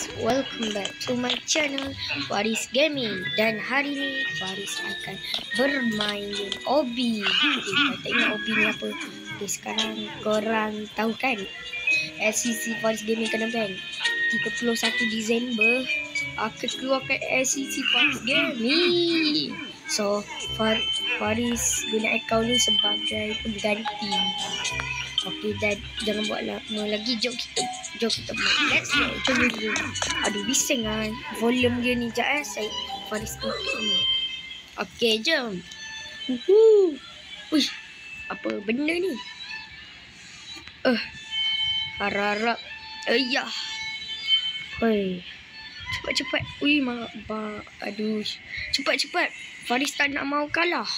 guys, welcome back to my channel Faris Gaming. Dan hari ni Faris akan bermain game Obi. Tak ingat Obi ni apa. Okay, sekarang korang tahu kan SCC Faris Gaming kena ban 31 Disember akan keluarkan SCC Faris Gaming. So Faris guna akaun ni sebagai pengganti. Okey, dan jangan buat lama lagi. Jom kita main. Let's go. Jom. Aduh, bising kan volume dia ni. Sekejap saya Faris tutup ni. Okey, jom. Wih, apa benda ni? Harap. Ayah. Hoi. Cepat. Ui, aduh. Cepat. Faris tak nak mau kalah.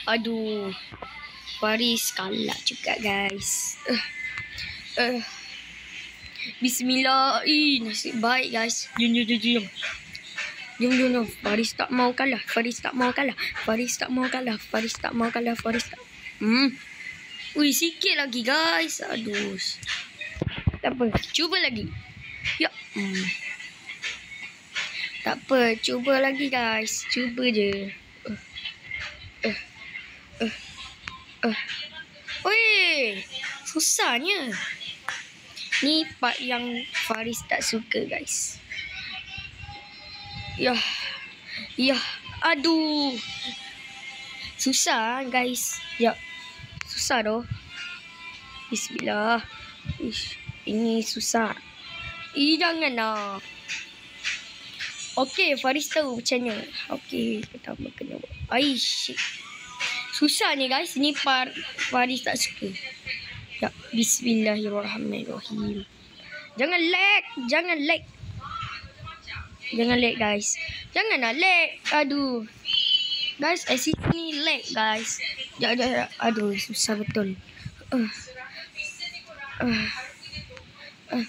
Aduh. Faris kalah juga, guys. Bismillah. Nasib baik, guys. Jom. Faris tak mau kalah. Ui, sikit lagi, guys. Aduh. Tak apa. Cuba lagi. Ya. Tak apa. Cuba lagi, guys. Cuba je. Weh, susahnya. Ni part yang Faris tak suka, guys. Ya. Aduh. Susah, guys. Ya. Susah doh. Bismillah. Ini susah. Janganlah. Okey, Faris tahu macam mana. Okey, pertama kena buat. Susah ni, guys. Ni part Faris tak suka. Ya, bismillahirrahmanirrahim. Jangan lag, guys. Janganlah lag. Aduh. Guys, SCC ni lag, guys. Aduh, susah betul.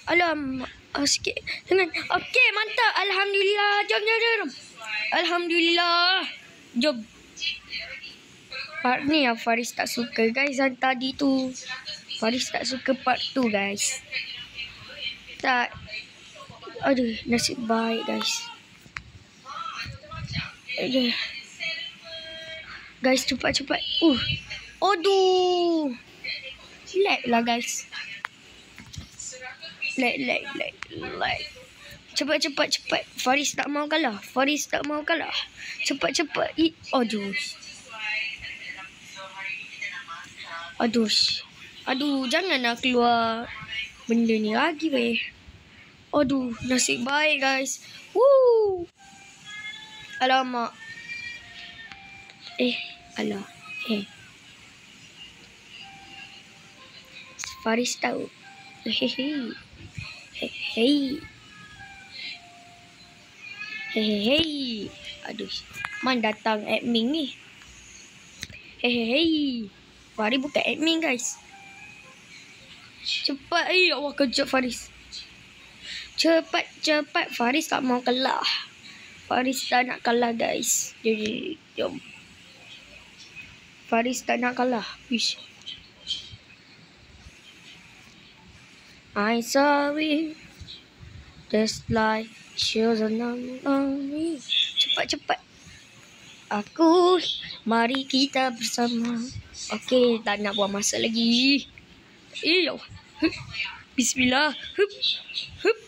Alam. Sikit. Jangan. Okey, mantap. Alhamdulillah. Jom. Alhamdulillah. Jom. Part ni yang Faris tak suka, guys. Dan tadi tu Faris tak suka part tu, guys. Tak. Aduh, nasib baik, guys. Guys, cepat. Aduh. Lag lah, guys. Lag. Cepat. Faris tak mau kalah. Cepat. Aduh. Aduh, janganlah keluar benda ni lagi, weh. Aduh, nasib baik, guys. Alamak. Alah. Faris tahu. Hei. Aduh, mana datang admin ni? Faris bukan admin, guys. Cepat. Allah, kejap Faris. Cepat. Faris tak mau kalah. Faris tak nak kalah, guys. Jom. Faris tak nak kalah. Wish. I'm sorry. Just like shows on me. Cepat. Mari kita bersama. Okey, tak nak buang masa lagi. Bismillah. Hup.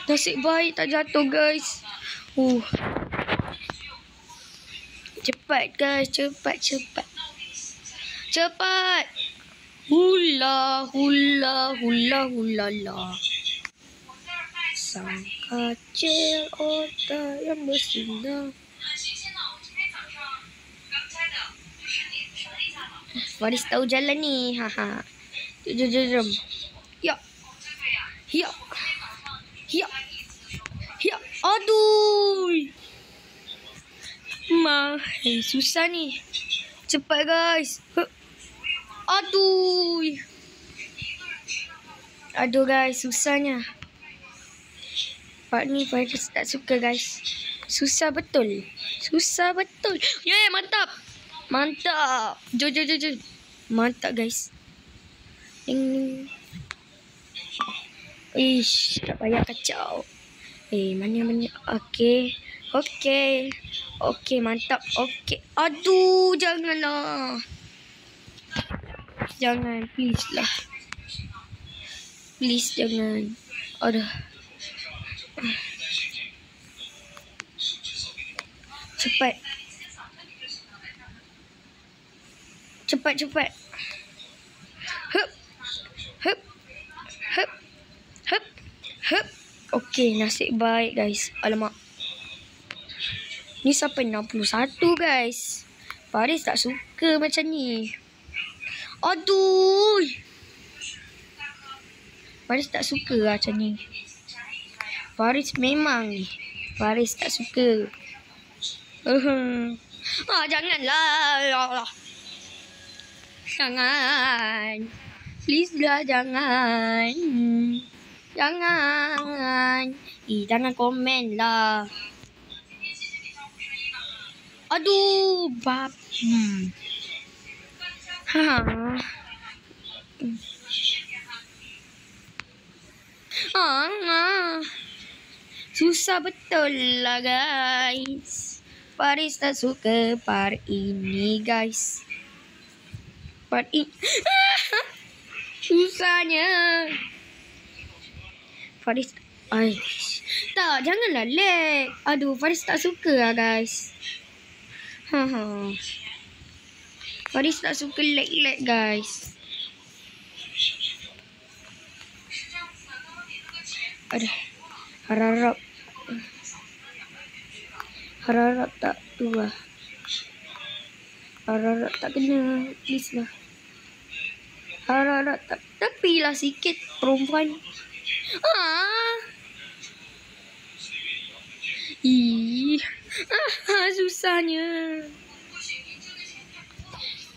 Nasib baik tak jatuh, guys. Cepat, guys. Cepat. Hula. Sang kecil otak yang bersinar. Faris tahu jalan ni. Jom. Ya. Aduh. Susah ni. Cepat, guys. Aduh, guys, susahnya. Part ni Faris tak suka, guys. Susah betul. Mantap. Jom. Mantap, guys. Ding. Ish, tak payah kacau. Mana. Okey. Okey, mantap. Okey. Aduh, janganlah. Jangan, please lah. Please jangan. Aduh. Cepat. Hup. Okey, nasib baik guys. Alamak. Ni sampai 61 guys. Faris tak suka macam ni. Aduh. Faris tak suka lah macam ni. Faris memang ni. Faris tak suka. Janganlah. Jangan. Please lah, jangan. Jangan komen lah. Aduh, bab. Susah betul lah guys. Faris tak suka part ini guys. Part ini susahnya. Faris, tak, janganlah lag. Aduh, Faris tak suka lah guys. Faris tak suka lag guys. Aduh, harap tak tu lah. Harap tak kena, please lah. Harap tak, tapi lah sikit perempuan. Susahnya.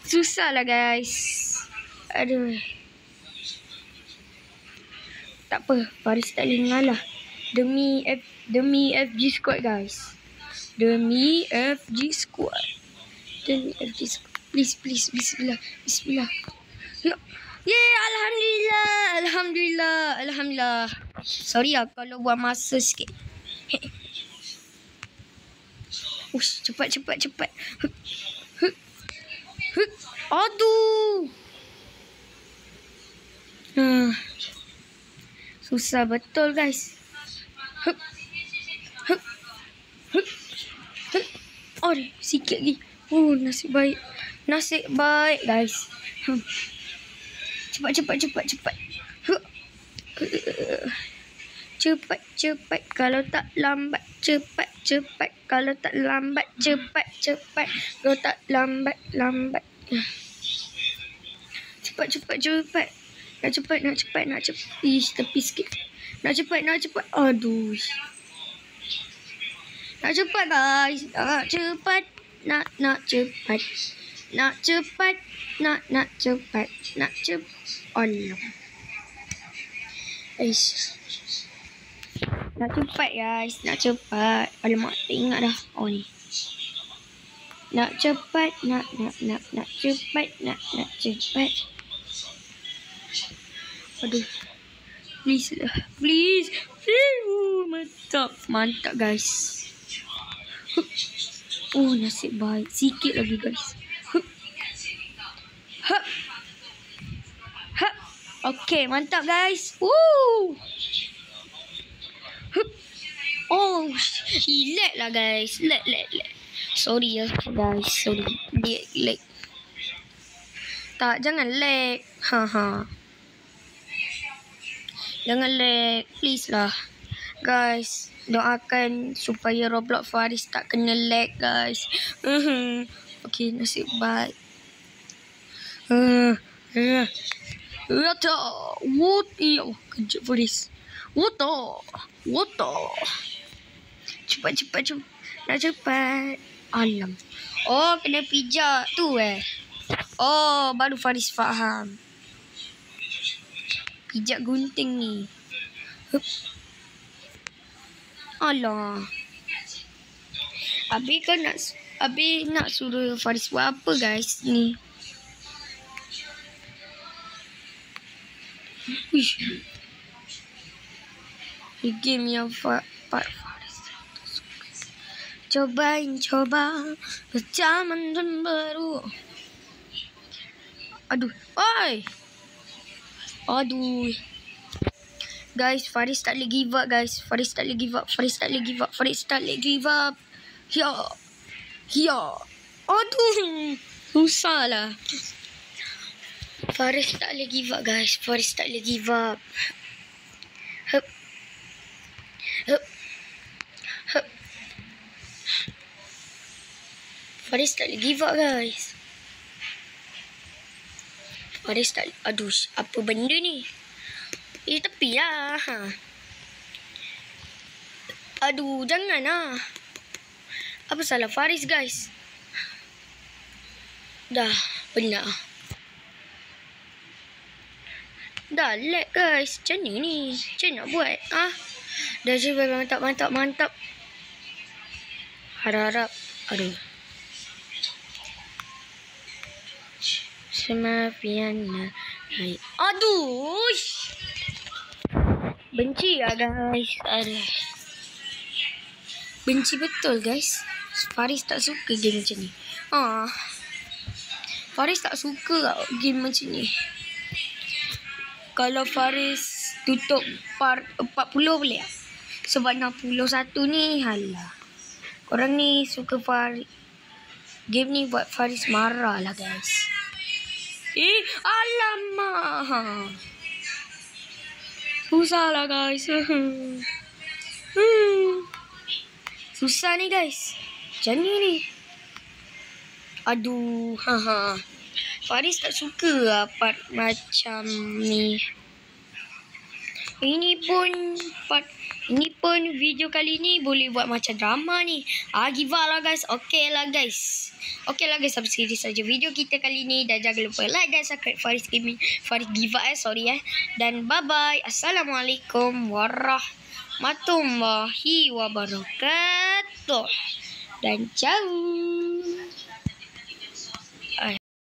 Susah lah guys. Aduh. Tak apa, Faris tak boleh mengalah. Demi FG Squad guys. Demi FG Squad. Please, bismillah. Alhamdulillah. Sorry lah kalau buang masa sikit. Ush, cepat. Aduh. Susah betul guys. Sikit lagi. Nasib baik guys. Cepat. Cepat kalau tak lambat. Cepat kalau tak lambat. Cepat kalau tak lambat. Cepat. Nak cepat. Tepi sikit. Nak cepat. Aduh. Nak cepat guys. Nak cepat. Allah. Nak cepat guys. Alamak, tak ingat dah. Ni. Nak cepat. Aduh. Please lah. Please. Mantap guys. Nasib baik. Sikit lagi guys. Okay, mantap guys. Lag lah guys. Lag. Sorry ya guys. Sorry. Lag. Tak, jangan lag. Jangan lag. Please lah. Guys, doakan supaya Roblox Faris tak kena lag guys. Okay, nasib baik. Kejap Faris. Water. Cepat. Nak cepat. Alam. Kena pijak tu baru Faris faham. Pijak gunting ni. Alah. Abi nak suruh Faris buat apa guys ni? Wih. Game yang Faris coba zaman dan baru. Aduh, guys, Faris tak boleh give up, guys. Faris tak boleh give up. Ya. Aduh, susah lah. Faris tak boleh give up, guys. Faris tak boleh give up. Hup. Faris tak boleh give up, guys. Faris tak. Aduh, apa benda ni? Tepi lah. Aduh, jangan lah. Apa salah Faris, guys? Dah, benar. Dah lag, guys. Macam ni. Macam nak buat? Dah je, mantap. Harap. Aduh. Semafian. Aduh. Benci lah, guys. Aduh. Benci betul, guys. Faris tak suka game macam ni. Faris tak suka game macam ni. Kalau Faris tutup part 40 boleh tak? Sebab 61 ni, halah. Korang ni suka Faris. Game ni buat Faris marah lah, guys. Alamak. Susah lah, guys. Susah ni, guys. Macam ni. Aduh. Faris tak suka lah part macam ni. Ini pun video kali ni boleh buat macam drama ni. Give up lah, guys. Okey lah guys, sampai sini saja video kita kali ni. Dan jangan lupa like dan subscribe Faris Gaming. Faris give up Dan bye bye. Assalamualaikum warahmatullahi wabarakatuh. Dan ciao.